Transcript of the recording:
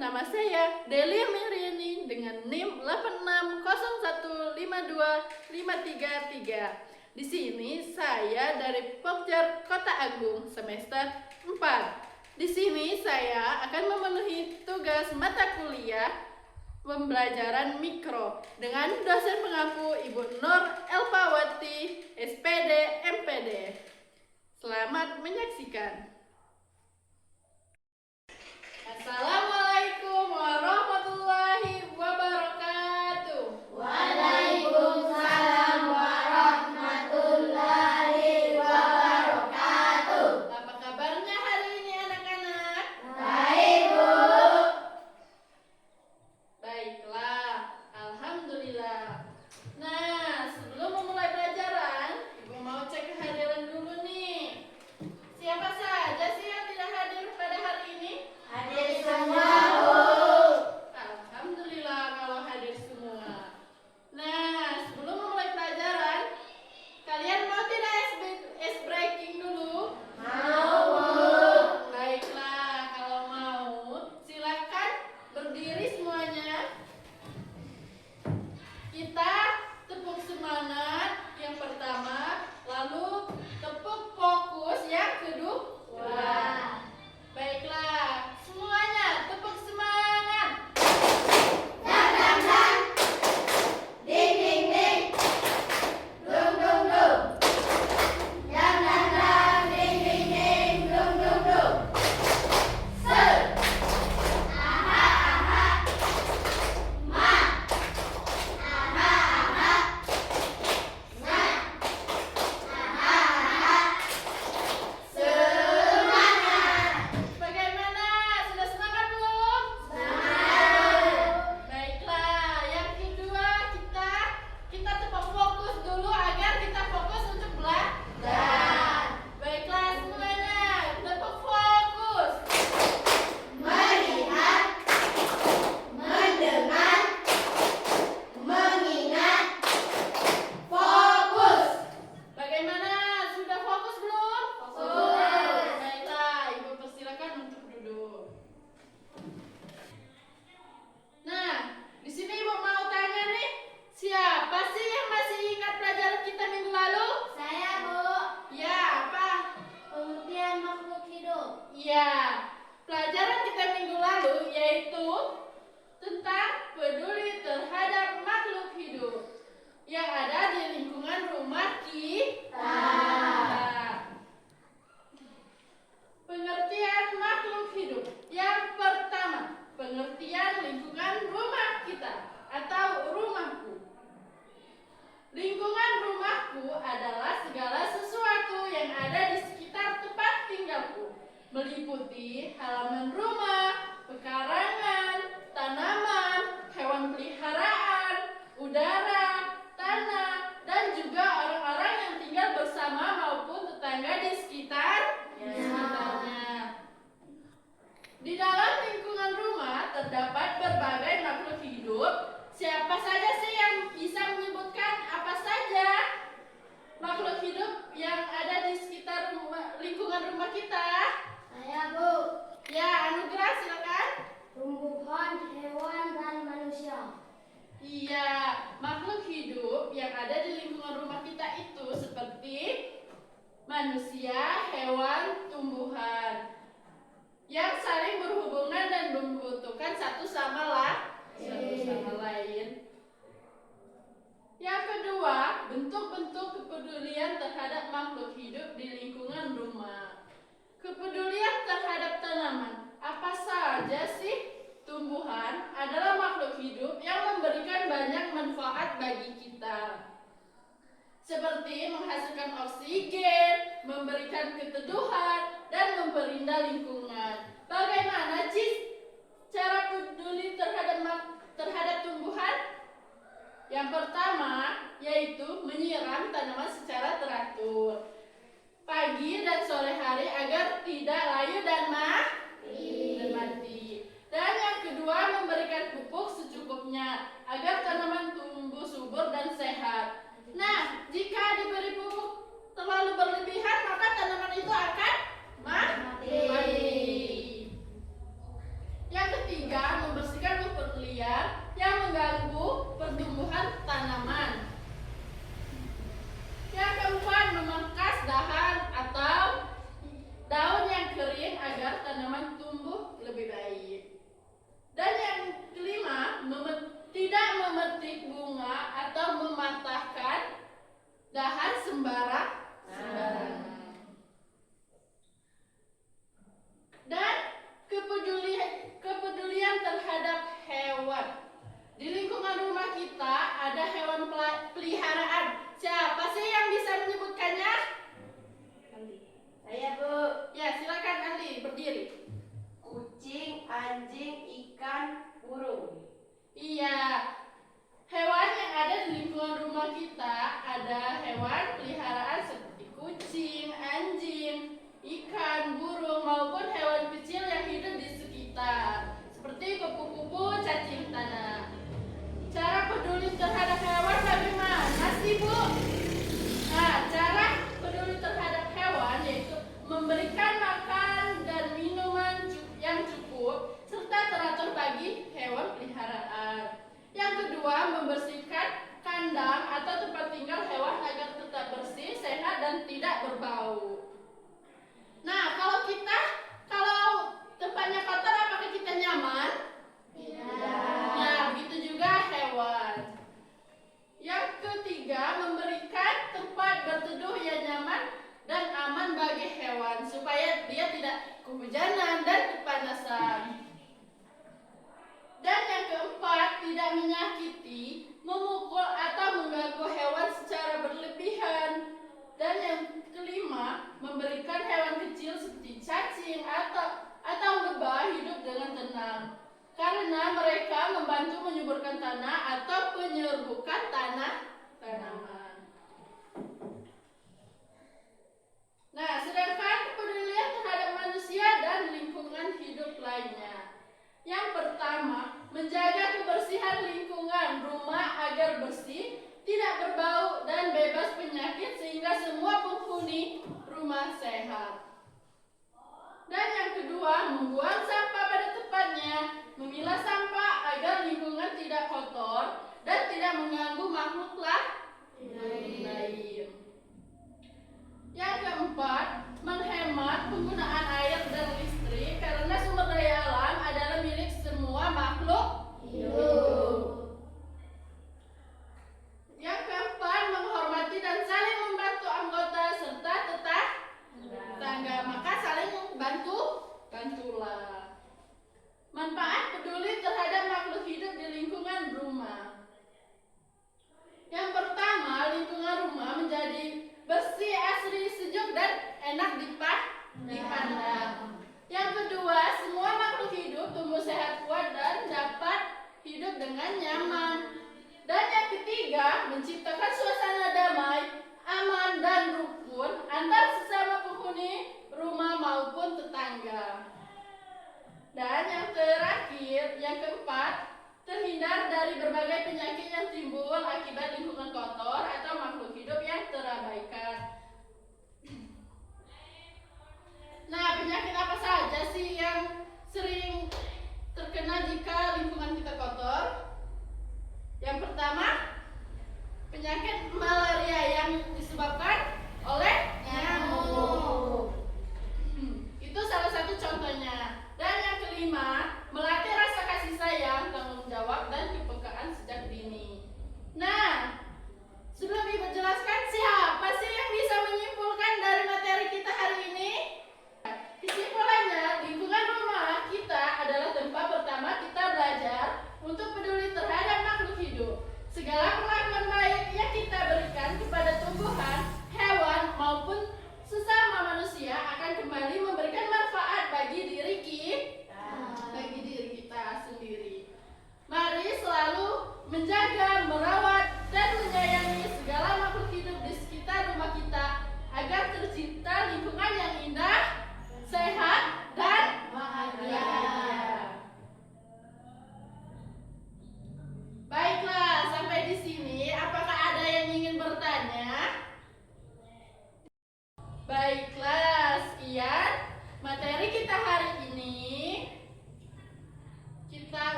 nama saya Delia Meriani dengan NIM 860152533. Di sini saya dari Pokja Kota Agung semester 4. Di sini saya akan memenuhi tugas mata kuliah pembelajaran mikro dengan dosen pengampu Ibu Nur Elpawati, SPD, MPD. Selamat menyaksikan. Assalamualaikum warahmatullahi wabarakatuh. Waalaikumsalam warahmatullahi wabarakatuh. Apa kabarnya hari ini anak-anak? Baik, Bu. Baiklah, alhamdulillah. Nah, sebelum memulai pelajaran, Ibu mau cek kehadiran dulu nih. Siapa saja sih yang tidak hadir pada hari ini? Hadir semua, Bu. Alhamdulillah kalau hadir semua. Nah, sebelum memulai pelajaran, kalian mau tidak ice breaking dulu? Mau, Bu. Baiklah, kalau mau, silakan berdiri semuanya. Kita tepuk semangat yang pertama, lalu tepuk fokus yang kedua. Baiklah, semuanya tepuk semangat. Dang, dang, dang. Ding, ding, ding. Dung, dung, dung. Dang, dang, dang. Ding, ding, ding. Dung, dung, dung. Ser. Aha, aha. Ma. Aha, aha. Sa. Aha, aha. Semangat. Bagaimana? Sudah semangat belum? Semangat. Baiklah, yang kedua kita tepuk fokus dulu agar kita fokus untuk belajar. Baiklah semuanya, tepuk fokus. Melihat, mendengar, mengingat, fokus. Bagaimana? Sudah fokus belum? Fokus. Baiklah, Ibu persilakan untuk duduk. Nah, di sini Ibu mau tanya nih, siapa sih yang masih ingat pelajaran kita minggu lalu? Saya, Bu. Ya, apa? Pengertian makhluk hidup. Ya, pelajaran kita minggu lalu yaitu tentang peduli terhadap makhluk hidup yang ada di lingkungan rumah kita. Pengertian makhluk hidup. Yang pertama, pengertian lingkungan rumah kita atau rumahku. Lingkungan rumahku adalah segala sesuatu yang ada di sekitar tempat tinggalku, meliputi halaman rumah, pekarangan, tanaman, hewan peliharaan, udara, tanah, dan juga orang-orang yang tinggal bersama maupun tetangga di sekitarnya. Di dalam lingkungan rumah terdapat berbagai makhluk hidup. Siapa saja sih yang bisa menyebutkan apa saja makhluk hidup yang ada di sekitar lingkungan rumah kita? Saya, Bu. Ya, Anugerah silakan. Tumbuhan, hewan, dan manusia. Iya, makhluk hidup yang ada di lingkungan rumah kita itu seperti manusia, hewan, tumbuhan yang saling berhubungan dan membutuhkan satu sama lain. Yang kedua, bentuk-bentuk kepedulian terhadap makhluk hidup di lingkungan rumah. Kepedulian terhadap tanaman. Apa saja sih? Tumbuhan adalah makhluk hidup yang memberikan banyak manfaat bagi kita. Seperti menghasilkan oksigen, memberikan keteduhan, dan memperindah lingkungan. Bagaimana cara peduli terhadap tumbuhan? Yang pertama yaitu menyiram tanaman secara teratur pagi dan sore hari agar tidak layu dan mati. Dan yang kedua memberikan pupuk secukupnya agar tanaman tumbuh subur dan sehat. Nah, jika diberi pupuk terlalu berlebihan maka tanaman itu akan mati. Yang ketiga, peliharaan. Siapa sih yang bisa menyebutkannya? Saya, Bu. Ya, silakan Ali berdiri. Kucing, anjing, ikan, burung. Iya, hewan yang ada di lingkungan rumah kita ada hewan peliharaan seperti kucing, anjing, ikan, burung, maupun hewan kecil yang hidup di sekitar, seperti kupu-kupu, cacing tanah. Cara peduli terhadap hewan bagaimana sih, Bu? Nah, cara peduli terhadap hewan yaitu memberikan makan dan minuman yang cukup serta teratur bagi hewan peliharaan. Yang kedua, membersihkan kandang atau tempat tinggal hewan agar tetap bersih, sehat, dan tidak berbau. Nah, kalau tempatnya kotor, apakah kita nyaman? Tidak. Nah, begitu juga hewan. Yang ketiga, memberikan tempat berteduh yang nyaman dan aman bagi hewan supaya dia tidak kehujanan dan kepanasan. Dan yang keempat, tidak menyakiti, memukul atau mengganggu hewan secara berlebihan. Dan yang kelima, memberikan hewan kecil seperti cacing atau lebah hidup dengan tenang. Karena mereka membantu menyuburkan tanah atau penyerbukan tanaman. Nah, sedangkan kepedulian terhadap manusia dan lingkungan hidup lainnya. Yang pertama, menjaga kebersihan lingkungan rumah agar bersih, tidak berbau, dan bebas penyakit sehingga semua penghuni rumah sehat. Dan yang kedua, membuang sampah pada tempatnya, memilah sampah agar lingkungan tidak kotor dan tidak mengganggu makhluk lain. Yang keempat, menghemat penggunaan air dan listrik karena sumber daya alam adalah milik semua makhluk hidup. Yang keempat, menghormati dan saling membantu anggota serta tetangga. Maka saling bantulah. Manfaat peduli terhadap makhluk hidup di lingkungan rumah. Yang pertama, lingkungan rumah menjadi bersih, asri, sejuk, dan enak dipandang. Yang kedua, semua makhluk hidup tumbuh sehat, kuat, dan dapat hidup dengan nyaman. Dan yang ketiga, menciptakan suasana damai, aman, dan rukun antar sesama penghuni rumah maupun tetangga. Dan yang terakhir, yang keempat, terhindar dari berbagai penyakit yang timbul akibat lingkungan